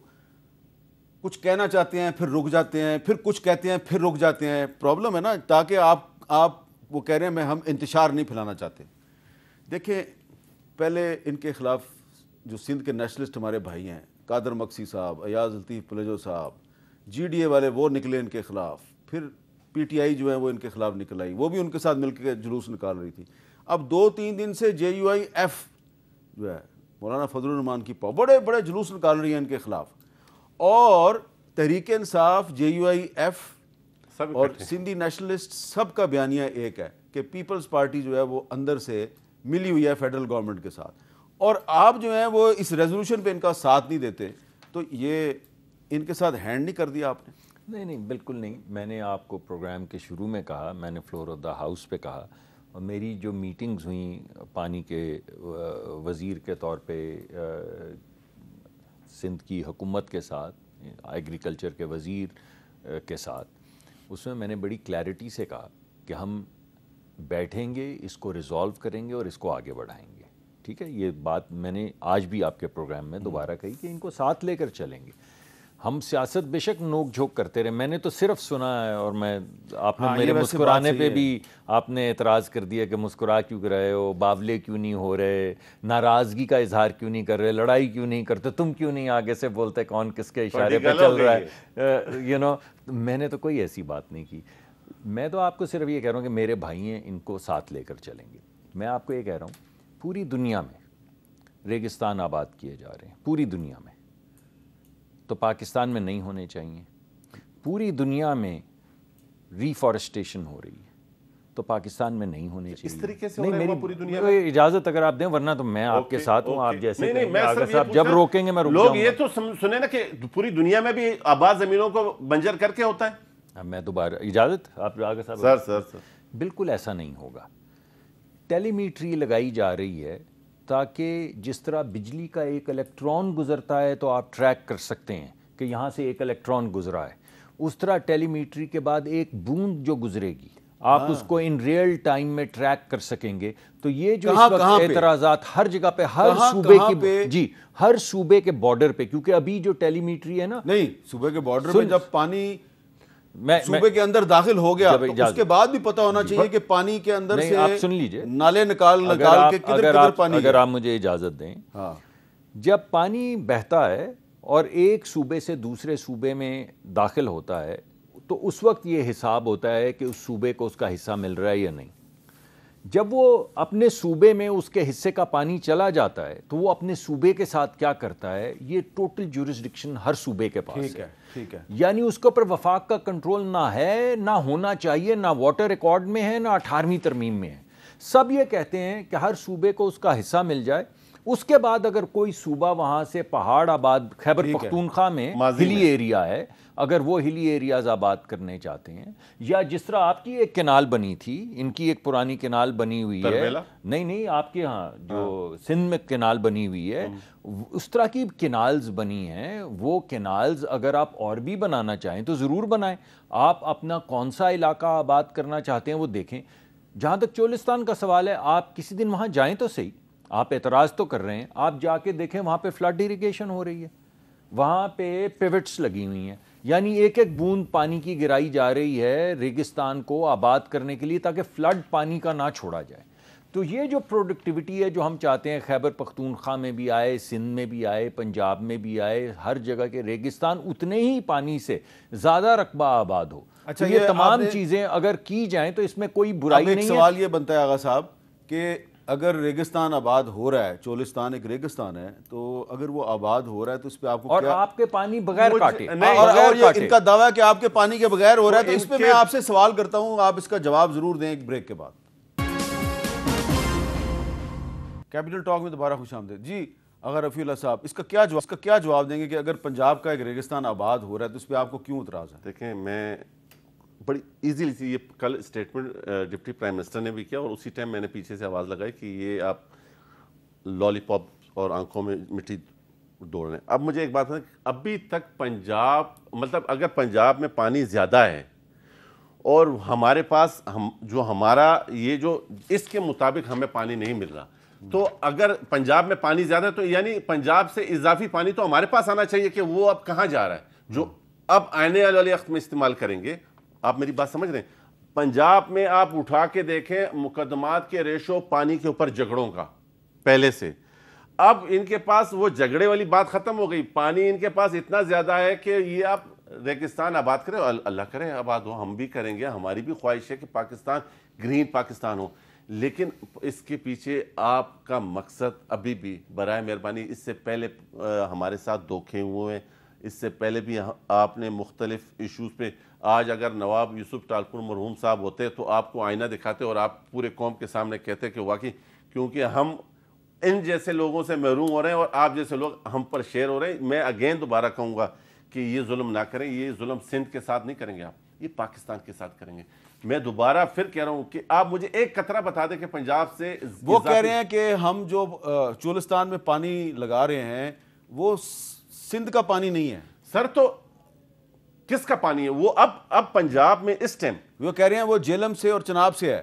کچھ کہنا چاہتے ہیں پھر رک جاتے ہیں, پھر کچھ کہتے ہیں پھر رک جاتے ہیں. پرابلم ہے نا, تاکہ آپ وہ کہہ رہے ہیں ہم انتشار نہیں پھیلانا چاہتے. دیکھیں پہلے ان کے خلاف جو سندھ کے نیشنلسٹ ہمارے بھائی ہیں, قادر مکسی صاحب, ایاز لطیف پلیجو صاحب, جی ڈی اے والے وہ نکلے ان کے خلاف, پھر پی ٹی آئی جو ہے وہ ان کے خلاف نکل آئی, وہ بھی ان کے ساتھ مل کے جلوس نکال رہی تھی. اب 2-3 دن سے جے یو آئی ایف جو ہے مولانا فضل الرحمان کی بڑے بڑے جلوس نکال رہی ہیں ان کے خلاف, اور تحریک انصاف, جے یو آئی ایف اور سندھی نیشنلسٹ سب کا بیانیہ ایک ہے کہ پیپلز پارٹی جو ہے وہ اندر سے ملی ہوئی ہے فیڈرل گورنمنٹ کے ساتھ, اور آپ جو ہیں وہ اس ریزولوشن پہ ان کا ساتھ نہیں دیتے. تو یہ ان کے ساتھ ہینڈ نہیں کر دیا آپ نے؟ نہیں بالکل نہیں. میں نے آپ کو پروگرام کے شروع میں کہا, میں نے فلور آف دا ہاؤس پہ کہا, اور میری جو میٹنگز ہوئیں پانی کے وزیر کے طور پہ سندھ کی حکومت کے ساتھ, ایگریکلچر کے وزیر کے ساتھ, اس میں نے بڑی کلیئرٹی سے کہا کہ ہم بیٹھیں گے, اس کو ریزالو کریں گے اور اس کو آگے بڑھائیں گے. ٹھیک ہے, یہ بات میں نے آج بھی آپ کے پروگرام میں دوبارہ کہی کہ ان کو ساتھ لے کر چلیں گے. ہم سیاست بے شک نوک جھوک کرتے رہے, میں نے تو صرف سنا ہے, اور میں آپ نے میرے مسکرانے پہ بھی آپ نے اعتراض کر دیا کہ مسکرا کیوں کر رہے ہو, باولے کیوں نہیں ہو رہے, ناراضگی کا اظہار کیوں نہیں کر رہے, لڑائی کیوں نہیں کرتے, تم کیوں نہیں آگے سے بولتے کون کس کے اشارے پہ چل رہا ہے. میں نے تو کوئی ایسی بات نہیں کی. میں تو آپ کو صرف یہ کہہ رہا ہوں کہ میرے بھائی ہیں, ان کو ساتھ لے کر چلیں گے. میں آپ کو یہ کہہ رہا ہوں, پوری دنیا میں ریگستان آباد کیے جا رہے ہیں, پوری دنیا میں, تو پاکستان میں نہیں ہونے چاہیے. پوری دنیا میں ریفارسٹیشن ہو رہی ہے, تو پاکستان میں نہیں ہونے چاہیے. اس طریقے سے نہیں, پوری دنیا میں اجازت اگر آپ دیں, ورنہ تو میں آپ کے ساتھ ہوں, آپ جیسے صاحب جب روکیں گے میں رک جاؤں گا. لوگ یہ تو سنیں نا کہ پوری دنیا میں بھی آباد زمینوں کو بنجر کر کے ہوتا ہے. میں دوبارہ اجازت, آپ آگے صاحب. سر بالکل ایسا نہیں ہوگا. ٹیلی میٹری لگائی جا رہی ہے تاکہ جس طرح بجلی کا ایک الیکٹران گزرتا ہے تو آپ ٹریک کر سکتے ہیں کہ یہاں سے ایک الیکٹران گزرا ہے, اس طرح ٹیلی میٹری کے بعد ایک بوند جو گزرے گی آپ اس کو ان ریئل ٹائم میں ٹریک کر سکیں گے. تو یہ جو اس وقت اعتراضات ہر جگہ پہ, ہر صوبے کی, جی ہر صوبے کے بارڈر پہ, کیونکہ ابھی جو ٹیلی میٹری ہے نا, نہیں صوبے کے بارڈر پہ جب پانی صوبے کے اندر داخل ہو گیا تو اس کے بعد بھی پتہ ہونا چاہیے کہ پانی کے اندر سے آپ سن لیجئے, نالے نکال کے کدھر پانی. اگر آپ مجھے اجازت دیں, جب پانی بہتا ہے اور ایک صوبے سے دوسرے صوبے میں داخل ہوتا ہے تو اس وقت یہ حساب ہوتا ہے کہ اس صوبے کو اس کا حصہ مل رہا ہے یا نہیں. جب وہ اپنے صوبے میں اس کے حصے کا پانی چلا جاتا ہے تو وہ اپنے صوبے کے ساتھ کیا کرتا ہے, یہ ٹوٹل جورسڈکشن ہر صوبے کے پاس ہے. ٹھیک ہے, یعنی اس کے اوپر وفاق کا کنٹرول نہ ہے, نہ ہونا چاہیے, نہ واٹر ریکارڈ میں ہے, نہ 18ویں ترمیم میں ہے. سب یہ کہتے ہیں کہ ہر صوبے کو اس کا حصہ مل جائے. اس کے بعد اگر کوئی صوبہ وہاں سے پہاڑ آباد, خیبر پختونخوا میں ہلی ایریا ہے, اگر وہ ہلی ایریاز آباد کرنے چاہتے ہیں, یا جس طرح آپ کی ایک کینال بنی تھی, ان کی ایک پرانی کینال بنی ہوئی ہے, نہیں آپ کے ہاں جو سندھ میں کینال بنی ہوئی ہے, اس طرح کی کینالز بنی ہیں. وہ کینالز اگر آپ اور بھی بنانا چاہیں تو ضرور بنائیں. آپ اپنا کون سا علاقہ آباد کرنا چاہتے ہیں وہ دیکھیں. جہاں تک چولستان کا سوال ہے, آپ کسی دن وہاں جائیں تو صحیح. آپ اعتراض تو کر رہے ہیں, آپ جا کے دیکھیں وہاں پہ فلڈ ایریگیشن ہو رہی ہے, وہاں پہ پیوٹس لگی ہوئی ہیں, یعنی ایک ایک بوند پانی کی گرائی جا رہی ہے ریگستان کو آباد کرنے کے لیے تاکہ فلڈ پانی کا نہ چھوڑا جائے. تو یہ جو پروڈکٹیوٹی ہے جو ہم چاہتے ہیں خیبر پختونخوا میں بھی آئے, سندھ میں بھی آئے, پنجاب میں بھی آئے, ہر جگہ کے ریگستان اتنے ہی پانی سے زیادہ رقبہ آباد ہو. اچھا, یہ تمام چیزیں اگر کی جائیں تو اس میں کوئی برائی نہیں ہے. ایک سوال یہ بنتا ہے آغا صاحب کہ اگر ریگستان آباد ہو رہا ہے, چولستان ایک ریگستان ہے, تو اگر وہ آباد ہو رہا ہے تو اس پہ آپ کو اور آپ کے پانی بغیر کاٹے, اور یہ ان کا دعویٰ ہے کہ آپ کے پانی کے بغیر ہو رہا ہے, تو اس پہ میں آپ سے سوال کرتا ہوں, آپ اس کا جواب ضرور دیں ایک بریک کے بعد. کیپٹل ٹاک میں دوبارہ خوش آمدید. جی اگر رفیع اللہ صاحب, اس کا کیا جواب دیں گے کہ اگر پنجاب کا ایک ریگستان آباد ہو رہا ہے تو اس پہ آپ کو کیوں اعتراض ہے؟ دیکھیں, میں بڑی ایزیلی سی یہ کل اسٹیٹمنٹ ڈپٹی پرائم منسٹر نے بھی کیا اور اسی ٹائم میں نے پیچھے سے آواز لگائی کہ یہ آپ لالی پاپ اور آنکھوں میں مٹی ڈول رہے ہیں. اب مجھے ایک بات ہے, ابھی تک پنجاب, مطلب اگر پنجاب میں پانی زیادہ ہے اور ہمارے پاس جو ہمارا یہ جو اس کے مطابق ہمیں پانی نہیں مل رہا, تو اگر پنجاب میں پانی زیادہ ہے تو یعنی پنجاب سے اضافی پانی تو ہمارے پاس آنا چاہیے کہ وہ اب کہاں جا رہا ہے, جو اب آنے والے وقت میں استعمال کریں گے. آپ میری بات سمجھ رہے ہیں؟ پنجاب میں آپ اٹھا کے دیکھیں مقدمات کے ریشو پانی کے اوپر جھگڑوں کا پہلے سے, اب ان کے پاس وہ جھگڑے والی بات ختم ہو گئی. پانی ان کے پاس اتنا زیادہ ہے کہ یہ آپ ریگستان آباد کریں, اللہ کرے آباد ہو, ہم بھی کریں گے, ہماری بھی خواہش ہے کہ پاکستان گرین پاکستان ہو. لیکن اس کے پیچھے آپ کا مقصد ابھی بھی برائے مہربانی, اس سے پہلے ہمارے ساتھ دھوکے ہوئے ہیں, اس سے پہلے بھی آپ نے مختلف ایشوز پہ, آج اگر نواب یوسف ٹالپور مرحوم صاحب ہوتے تو آپ کو آئینہ دکھاتے اور آپ پورے قوم کے سامنے کہتے کہ واقعی کیونکہ ہم ان جیسے لوگوں سے محروم ہو رہے ہیں اور آپ جیسے لوگ ہم پر شیر ہو رہے ہیں. میں اگین دوبارہ کہوں گا کہ یہ ظلم نہ کریں, یہ ظلم سندھ کے ساتھ نہیں کریں گے آپ, یہ پاکستان کے ساتھ کریں گے. میں دوبارہ پھر کہہ رہا ہوں کہ آپ مجھے ایک قطرہ بتا دیں کہ پنجاب سے وہ کہہ رہے ہیں کہ ہم جو چولستان میں پانی لگا رہے ہیں وہ سندھ کا پانی نہیں ہے. سر تو کس کا پانی ہے وہ؟ اب پنجاب میں اس ٹائم وہ کہہ رہے ہیں وہ جہلم سے اور چناب سے ہے.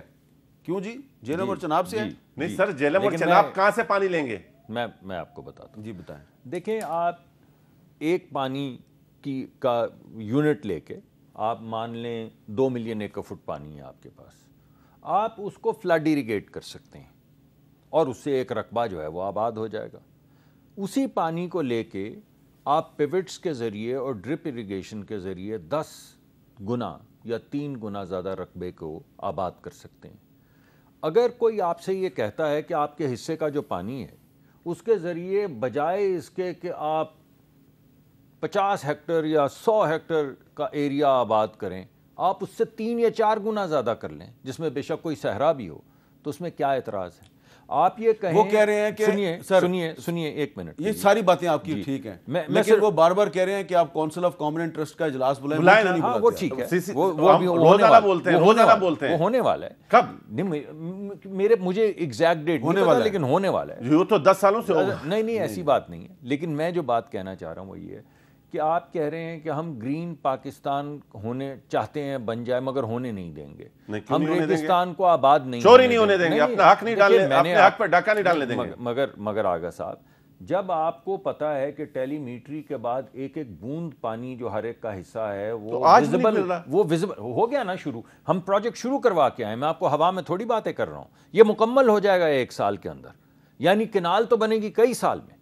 کیوں جی, جہلم اور چناب سے ہے؟ نہیں سر, جہلم اور چناب کہاں سے پانی لیں گے؟ میں آپ کو بتاتا ہوں. جی بتائیں. دیکھیں, آپ ایک پانی کا یونٹ لے کے آپ مان لیں 2 ملین ایکڑ فٹ پانی ہے آپ کے پاس, آپ اس کو فلڈ ایریگیٹ کر سکتے ہیں اور اس سے ایک رقبہ جو ہے وہ آباد ہو جائے گا. اسی پانی کو لے کے آپ پیوٹس کے ذریعے اور ڈرپ ایریگیشن کے ذریعے 10 گنا یا 3 گنا زیادہ رقبے کو آباد کر سکتے ہیں. اگر کوئی آپ سے یہ کہتا ہے کہ آپ کے حصے کا جو پانی ہے اس کے ذریعے بجائے اس کے کہ آپ 50 ہیکٹر یا 100 ہیکٹر کا ایریا آباد کریں, آپ اس سے 3 یا 4 گنا زیادہ کر لیں, جس میں بے شک کوئی صحرا بھی ہو, تو اس میں کیا اعتراض ہے؟ آپ یہ کہیں, وہ کہہ رہے ہیں کہ سنیے ایک منٹ, یہ ساری باتیں آپ کی ٹھیک ہیں, لیکن وہ بار بار کہہ رہے ہیں کہ آپ کونسل آف کامن انٹرسٹ کا اجلاس بلائیں. ہاں وہ ٹھیک ہے, روزانہ بولتے ہیں, وہ ہونے والا ہے. کب؟ مجھے ایگزیکٹ ڈیٹ نہیں پتا, لیکن ہونے والا ہے. یہ تو 10 سالوں سے ہوگا. نہیں ایسی بات نہیں ہے. لیکن میں جو بات کہنا چاہ رہا ہوں وہ یہ ہے کہ آپ کہہ رہے ہیں کہ ہم گرین پاکستان ہونے چاہتے ہیں, بن جائے, مگر ہونے نہیں دیں گے. ہم ریگستان کو آباد نہیں, چوری نہیں ہونے دیں گے, اپنا حق نہیں ڈالنے, اپنے حق پر ڈاکہ نہیں ڈالنے دیں گے. مگر آغا صاحب, جب آپ کو پتا ہے کہ ٹیلی میٹری کے بعد ایک بوند پانی جو ہر ایک کا حصہ ہے وہ ویزیبل ہو گیا نا شروع, ہم پروجیکٹ شروع کروا کے آئے, میں آپ کو ہوا میں تھوڑی باتیں کر رہا ہوں, یہ مکمل ہو جائے گا 1 سال کے اندر, یعنی کنال تو بنے گی کئی سال میں,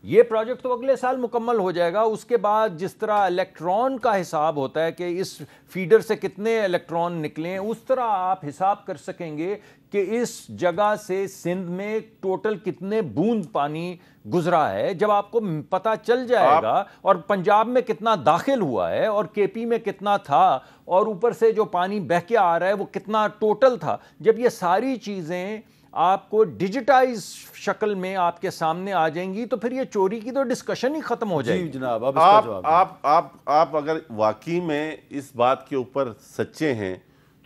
یہ پروجیکٹ تو اگلے سال مکمل ہو جائے گا. اس کے بعد جس طرح الیکٹران کا حساب ہوتا ہے کہ اس فیڈر سے کتنے الیکٹران نکلیں, اس طرح آپ حساب کر سکیں گے کہ اس جگہ سے سندھ میں ٹوٹل کتنے بوند پانی گزرا ہے. جب آپ کو پتہ چل جائے گا, اور پنجاب میں کتنا داخل ہوا ہے اور کے پی میں کتنا تھا, اور اوپر سے جو پانی بہہ کے آ رہا ہے وہ کتنا ٹوٹل تھا, جب یہ ساری چیزیں آپ کو ڈیجیٹائز شکل میں آپ کے سامنے آ جائیں گی تو پھر یہ چوری کی تو ڈسکشن ہی ختم ہو جائے گی. جناب اب اس کا جواب آپ اگر واقعی میں اس بات کے اوپر سچے ہیں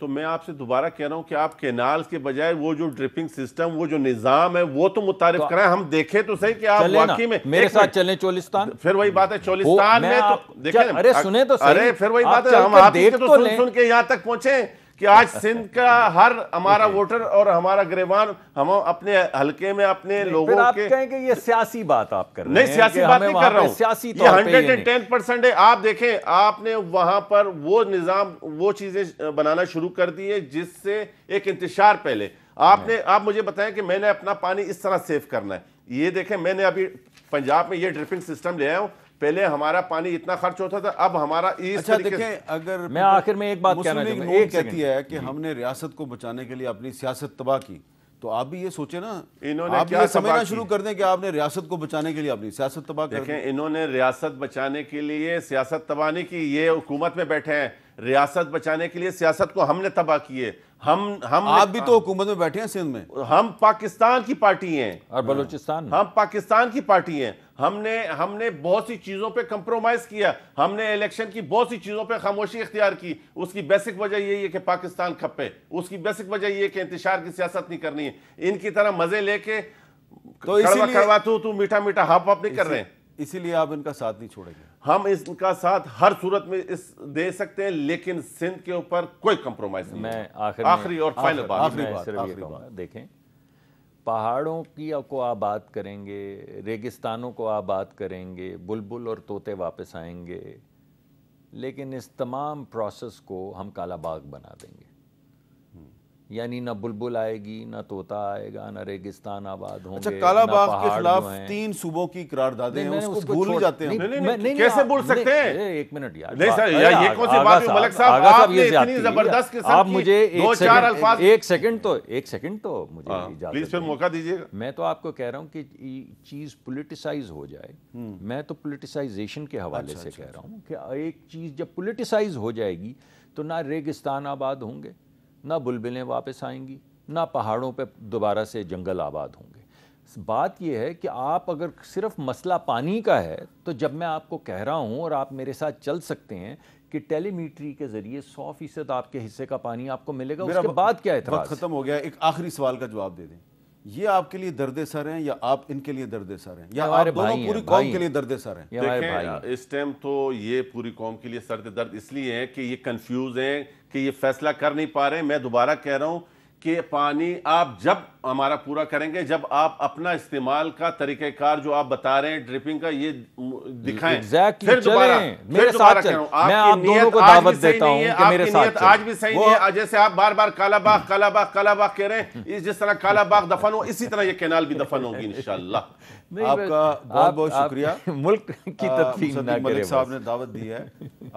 تو میں آپ سے دوبارہ کہہ رہا ہوں کہ آپ کینال کے بجائے وہ جو ڈرپنگ سسٹم, وہ جو نظام ہے وہ تو متعارف کرائیں, ہم دیکھیں تو صحیح کہ آپ واقعی میں میرے ساتھ چلیں چولستان. پھر وہی بات ہے چولستان میں تو دیکھیں, ارے سنیں تو صحیح, ارے پھر وہی بات ہے, ہم آپ کے تو سن کے یہاں تک پہنچیں کہ آج سندھ کا ہر ہمارا ووٹر اور ہمارا گریبان, ہم اپنے حلقے میں اپنے لوگوں کے, پھر آپ کہیں کہ یہ سیاسی بات آپ کر رہے ہیں. نہیں سیاسی بات نہیں کر رہا ہوں, یہ 110% ہے. آپ دیکھیں, آپ نے وہاں پر وہ نظام, وہ چیزیں بنانا شروع کر دی ہے جس سے ایک انتشار پہلے آپ مجھے بتائیں کہ میں نے اپنا پانی اس طرح سیو کرنا ہے. یہ دیکھیں, میں نے ابھی پنجاب میں یہ ڈرپنگ سسٹم لے آیا ہوں, پہلے ہمارا پانی اتنا خرچ ہوتا تھا, اب ہمارا اچھا دیکھیں, اگر میں آخر میں ایک بات کہنا چاہوں گا, ایک کہتی ہے کہ ہم نے ریاست کو بچانے کے لیے اپنی سیاست تباہ کی, تو آپ بھی یہ سوچیں نا, آپ یہ سمجھنا شروع کر دیں کہ آپ نے ریاست کو بچانے کے لیے اپنی سیاست تباہ کر دی. دیکھیں, انہوں نے ریاست بچانے کے لیے سیاست تباہ نہیں کی, یہ حکومت میں بیٹھے ہیں, ریاست بچانے کے لیے سیاست کو ہم نے تباہ کی ہے. آپ بھی تو حکومت میں بیٹھے ہیں سندھ میں. ہم پاکستان کی پارٹی ہیں اور بلوچستان ہم پاکستان کی پارٹی ہیں. ہم نے بہت سی چیزوں پہ کمپرومائز کیا. ہم نے الیکشن کی بہت سی چیزوں پہ خاموشی اختیار کی. اس کی بیسک وجہ یہی ہے کہ پاکستان کھپے. اس کی بیسک وجہ یہ ہے کہ انتشار کی سیاست نہیں کرنی ہے. ان کی طرح مزے لے کے کڑوا تو میٹھا میٹھا ہاپ ہاپ نہیں کر رہے ہیں. اسی لیے آپ ان کا ساتھ نہیں چھوڑیں گے. ہم ان کا ساتھ ہر صورت میں دے سکتے ہیں, لیکن سندھ کے اوپر کوئی کمپرومائز نہیں. میں آخری اور فائنل بات دیکھیں, پہاڑوں کی کو آباد کریں گے, ریگستانوں کو آباد کریں گے, بلبل اور طوطے واپس آئیں گے, لیکن اس تمام پروسیس کو ہم کالا باغ بنا دیں گے. یعنی نہ بلبل آئے گی, نہ طوطا آئے گا, نہ ریگستان آباد ہوں گے. اچھا, کالا باغ کے خلاف 3 صوبوں کی قراردادیں ہیں, اس کو بھول ہی جاتے ہیں. کیسے بھول سکتے ہیں؟ ایک منٹ یار, نہیں سر, یہ کون سی بات ہے ملک صاحب؟ آپ نے اتنی زبردست آپ قسم مجھے کی 2-4 الفاظ. ایک سیکنڈ تو مجھے اجازت پلیز پھر موقع دیجیے گا. میں تو آپ کو کہہ رہا ہوں کہ چیز پولیٹیسائز ہو جائے. میں تو پولیٹیسائزیشن کے حوالے سے کہہ رہا ہوں کہ ایک چیز جب پولیٹیسائز ہو جائے گی تو نہ ریگستان آباد ہوں گے, نہ بلبلیں واپس آئیں گی, نہ پہاڑوں پہ دوبارہ سے جنگل آباد ہوں گے. بات یہ ہے کہ آپ اگر صرف مسئلہ پانی کا ہے تو جب میں آپ کو کہہ رہا ہوں اور آپ میرے ساتھ چل سکتے ہیں کہ ٹیلی میٹری کے ذریعے 100% آپ کے حصے کا پانی آپ کو ملے گا, اس کے بعد کیا اعتراض؟ وقت ختم ہو گیا. ایک آخری سوال کا جواب دے دیں. یہ آپ کے لیے درد سر ہیں یا آپ ان کے لیے درد سر ہیں, یا آپ دونوں پوری قوم کے لیے درد سر ہیں؟ دیکھیں, اس ٹائم تو یہ پوری قوم کے لیے سرد درد اس لیے ہے کہ یہ کنفیوز ہیں کہ یہ فیصلہ کر نہیں پا رہے ہیں. میں دوبارہ کہہ رہا ہوں کہ پانی آپ جب ہمارا پورا کریں گے, جب آپ اپنا استعمال کا طریقہ کار جو آپ بتا رہے ہیں ڈرپنگ کا یہ دکھائیں, پھر دوبارہ میرے ساتھ چلیں. میں آپ دونوں کو دعوت دیتا ہوں کہ میرے ساتھ چلیں. آج بھی صحیح نہیں ہے. جیسے آپ بار بار کالا باغ کالا باغ کالا باغ کہہ رہے ہیں, جس طرح کالا باغ دفن ہو اسی طرح یہ کینال بھی دفن ہوگی انشاءاللہ. آپ کا بہت بہت شکریہ. ملک کی تدفین نہ کرے. ملک صاحب نے دعوت دی ہے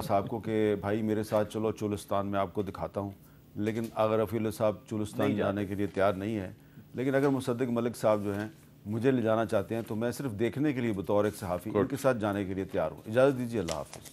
صاحب کو کہ بھائی میرے ساتھ چلو چولستان میں آپ کو دکھاتا ہوں, لیکن اگر رفیع صاحب چولستان جانے کے لیے تیار نہیں ہے, لیکن اگر مصدق ملک صاحب جو ہیں مجھے لے جانا چاہتے ہیں تو میں صرف دیکھنے کے لیے بطور ایک صحافی ان کے ساتھ جانے کے لیے تیار ہوں. اجازت دیجیے, اللہ حافظ.